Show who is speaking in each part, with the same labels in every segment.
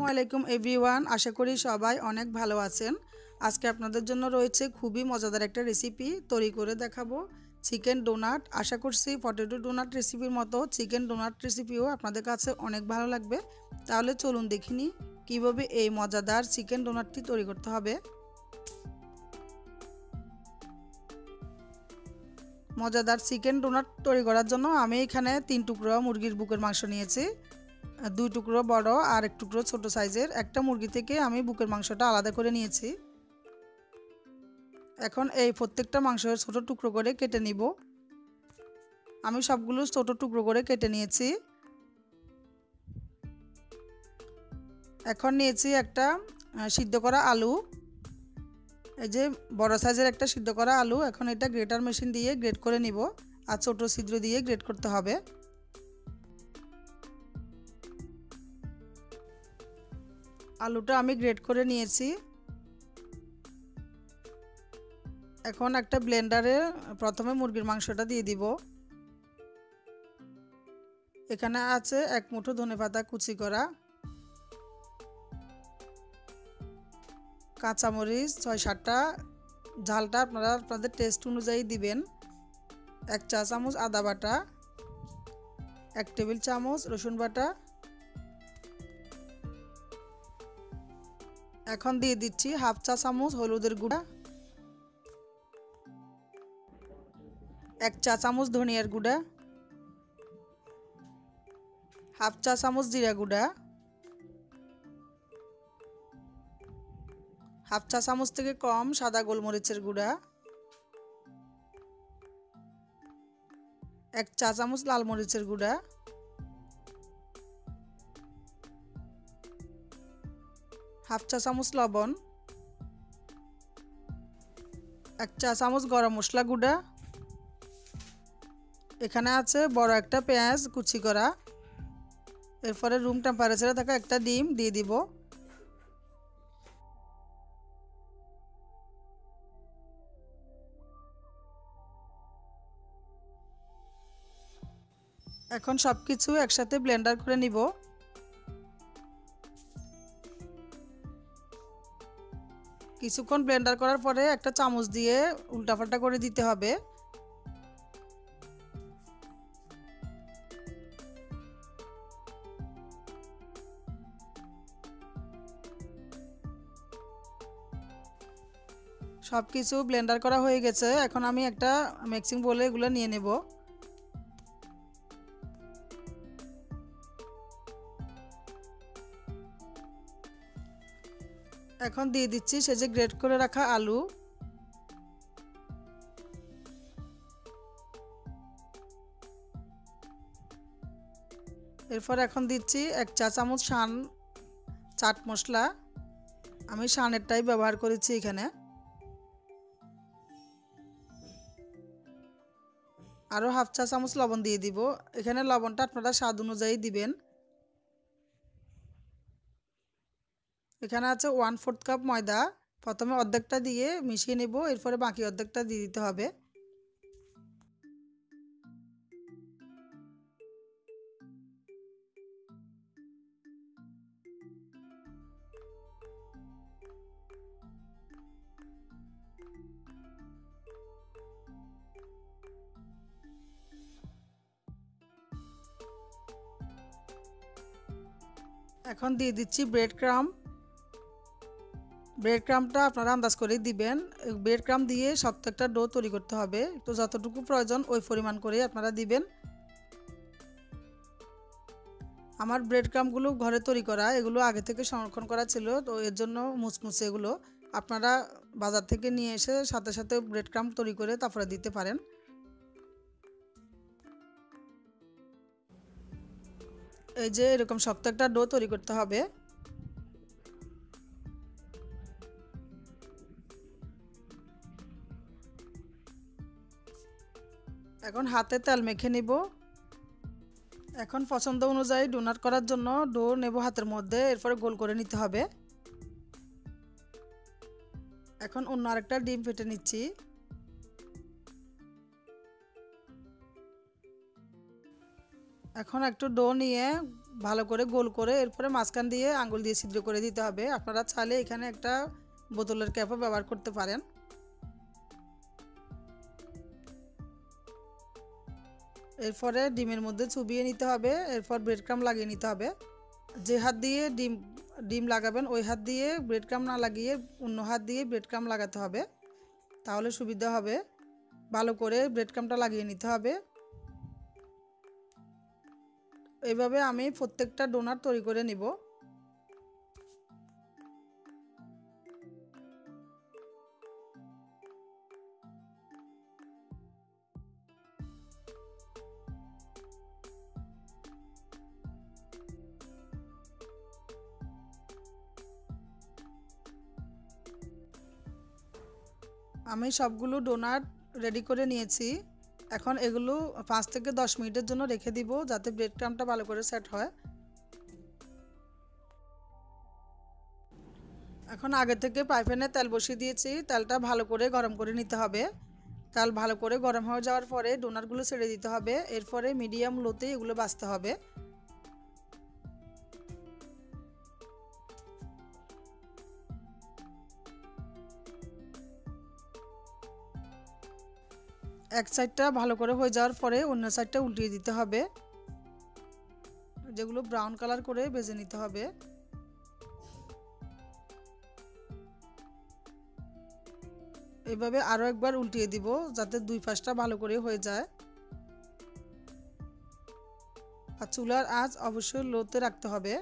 Speaker 1: আলাইকুম এভরিওয়ান, আশা করি সবাই অনেক ভালো আছেন। আজকে আপনাদের জন্য রয়েছে খুবই মজাদার একটা রেসিপি তৈরি করে দেখাবো, চিকেন ডোনাট। আশা করছি পটেটো ডোনাট রেসিপির মতো চিকেন ডোনাট রেসিপিও আপনাদের কাছে অনেক ভালো লাগবে। তাহলে চলুন দেখিনি কিভাবে এই মজাদার চিকেন ডোনাটটি তৈরি করতে হবে। মজাদার চিকেন ডোনাট তৈরি করার জন্য আমি এখানে 3 টুকরো মুরগির বুকের মাংস নিয়েছি, 2 টুকরো বড় আর 1 টুকরো ছোট সাইজের। একটা মুরগি থেকে আমি বুকের মাংসটা আলাদা করে নিয়েছি। এখন এই প্রত্যেকটা মাংসের ছোট টুকরো করে কেটে নিব। আমি সবগুলো ছোট টুকরো করে কেটে নিয়েছি। এখন নিয়েছি একটা সিদ্ধ করা আলু, এই যে বড় সাইজের একটা সিদ্ধ করা আলু। এখন এটা গ্রেটার মেশিন দিয়ে গ্রেট করে নিব, আর ছোট ছিদ্র দিয়ে গ্রেট করতে হবে। আলুটা আমি গ্রেট করে নিয়েছি। এখন একটা ব্লেন্ডারে প্রথমে মুরগির মাংসটা দিয়ে দিব। এখানে আছে 1 মুঠো ধনেপাতা কুচি করা, কাঁচামরিচ 6-7টা, ঝালটা আপনারা আপনাদের টেস্ট অনুযায়ী দিবেন। 1 চা চামচ আদা বাটা, 1 টেবিল চামচ রসুন বাটা। এখন দিয়ে দিচ্ছি 1/2 চা চামচ হলুদের গুঁড়া, 1 চা চামচ ধনিয়ার গুঁড়া, 1/2 চা চামচ জিরা গুঁড়া, 1/2 চা চামচ থেকে কম সাদা গোলমরিচের গুঁড়া, 1 চা চামচ লাল মরিচের গুঁড়া, 1/2 চা চামচ লবণ, 1 চা চামচ গরম মশলা গুঁড়া। এখানে আছে বড় একটা পেঁয়াজ কুচি করা। এরপরে রুম টেম্পারেচারে থাকা একটা ডিম দিয়ে দিব। এখন সব কিছু একসাথে ব্লেন্ডার করে নিব। কিছুক্ষণ ব্লেন্ডার করার পরে একটা চামচ দিয়ে উল্টাপাল্টা করে দিতে হবে। সব কিছু ব্লেন্ডার করা হয়ে গেছে। এখন আমি একটা মিক্সিং বোলে এগুলো নিয়ে নেব। এখন দিয়ে দিচ্ছি সে যে গ্রেট করে রাখা আলু। এরপর এখন দিচ্ছি 1 চা চামচ চাট মশলা। আমি শানেরটাই ব্যবহার করেছি এখানে। আরও 1/2 চা চামচ লবণ দিয়ে দিব। এখানে লবণটা আপনারা স্বাদ অনুযায়ী দিবেন। এখানে আছে 1/4 কাপ ময়দা। প্রথমে অর্ধেকটা দিয়ে মিশিয়ে নেব, এরপরে বাকি অর্ধেকটা দিয়ে দিতে হবে। এখন দিয়ে দিচ্ছি ব্রেড ক্রাম্বটা আপনারা আন্দাজ করে দিবেন। ব্রেড ক্রাম্ব দিয়ে শক্ত একটা ডো তৈরি করতে হবে, তো যতটুকু প্রয়োজন ওই পরিমাণ করে আপনারা দিবেন। আমার ব্রেড ক্রাম্বগুলো ঘরে তৈরি করা, এগুলো আগে থেকে সংরক্ষণ করা ছিল, তো এর জন্য মুচমুচে। এগুলো আপনারা বাজার থেকে নিয়ে এসে সাথে সাথে ব্রেড ক্রাম্ব তৈরি করে তারপরে দিতে পারেন। এই যে এরকম শক্ত একটা ডো তৈরি করতে হবে। এখন হাতে তেল মেখে নিব। এখন পছন্দ অনুযায়ী ডোনাট করার জন্য ডো নেব হাতের মধ্যে, এরপরে গোল করে নিতে হবে। এখন অন্য আরেকটা ডিম ফেটে নিচ্ছি। এখন একটু ডো নিয়ে ভালো করে গোল করে এরপরে মাঝখান দিয়ে আঙ্গুল দিয়ে ছিদ্র করে দিতে হবে। আপনারা চাইলে এখানে একটা বোতলের ক্যাপও ব্যবহার করতে পারেন। এরপরে ডিমের মধ্যে চুবিয়ে নিতে হবে, এরপর ব্রেড ক্রাম্ব লাগিয়ে নিতে হবে। যে হাত দিয়ে ডিম লাগাবেন ওই হাত দিয়ে ব্রেড ক্রাম্ব না লাগিয়ে অন্য হাত দিয়ে ব্রেড ক্রাম্ব লাগাতে হবে, তাহলে সুবিধা হবে। ভালো করে ব্রেড ক্রাম্বটা লাগিয়ে নিতে হবে। এইভাবে আমি প্রত্যেকটা ডোনাট তৈরি করে নিব। আমি সবগুলো ডোনাট রেডি করে নিয়েছি। এখন এগুলো 5 থেকে 10 মিনিটের জন্য রেখে দিব, যাতে ব্রেড ক্রাম্বটা ভালো করে সেট হয়। এখন আগে থেকে ফ্রাই প্যানে তেল বসিয়ে দিয়েছি, তেলটা ভালো করে গরম করে নিতে হবে। তেল ভালো করে গরম হয়ে যাওয়ার পরে ডোনাটগুলো ছেড়ে দিতে হবে, এরপরে মিডিয়াম লোতে এগুলো ভাজতে হবে। এক সাইডটা ভালো করে হয়ে যাওয়ার পরে অন্য সাইডটা উল্টিয়ে দিতে হবে, যেগুলো ব্রাউন কালার করে ভেজে নিতে হবে। এভাবে আরও একবার উল্টিয়ে দিব, যাতে দুই পাশটা ভালো করে হয়ে যায়। আর চুলার আঁচ অবশ্যই লোতে রাখতে হবে।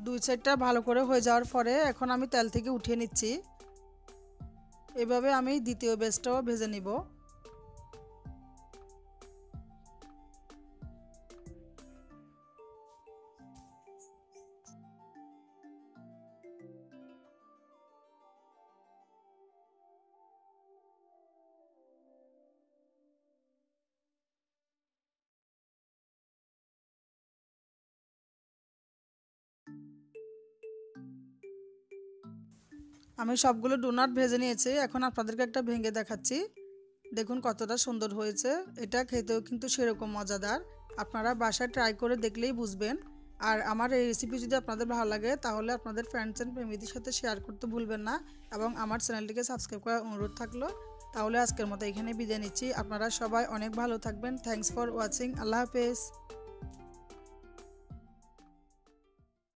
Speaker 1: দুই সাইডটা ভালো করে হয়ে যাওয়ার পরে এখন আমি তেল থেকে উঠিয়ে নিচ্ছি। এভাবে আমি দ্বিতীয় ব্যাচটাও ভেজে নিব। আমি সবগুলো ডোনাট ভেজে নিয়েছি, এখন আপনাদেরকে একটা ভেঙে দেখাচ্ছি। দেখুন কতটা সুন্দর হয়েছে। এটা খেতেও কিন্তু সেরকম মজাদার। আপনারা বাসায় ট্রাই করে দেখলেই বুঝবেন। আর আমার এই রেসিপি যদি আপনাদের ভালো লাগে তাহলে আপনাদের ফ্রেন্ডস অ্যান্ড ফ্যামিলির সাথে শেয়ার করতে ভুলবেন না, এবং আমার চ্যানেলটিকে সাবস্ক্রাইব করার অনুরোধ থাকলো। তাহলে আজকের মতো এখানে বিদায় নিচ্ছি। আপনারা সবাই অনেক ভালো থাকবেন। Thanks for watching. আল্লাহ হাফেজ।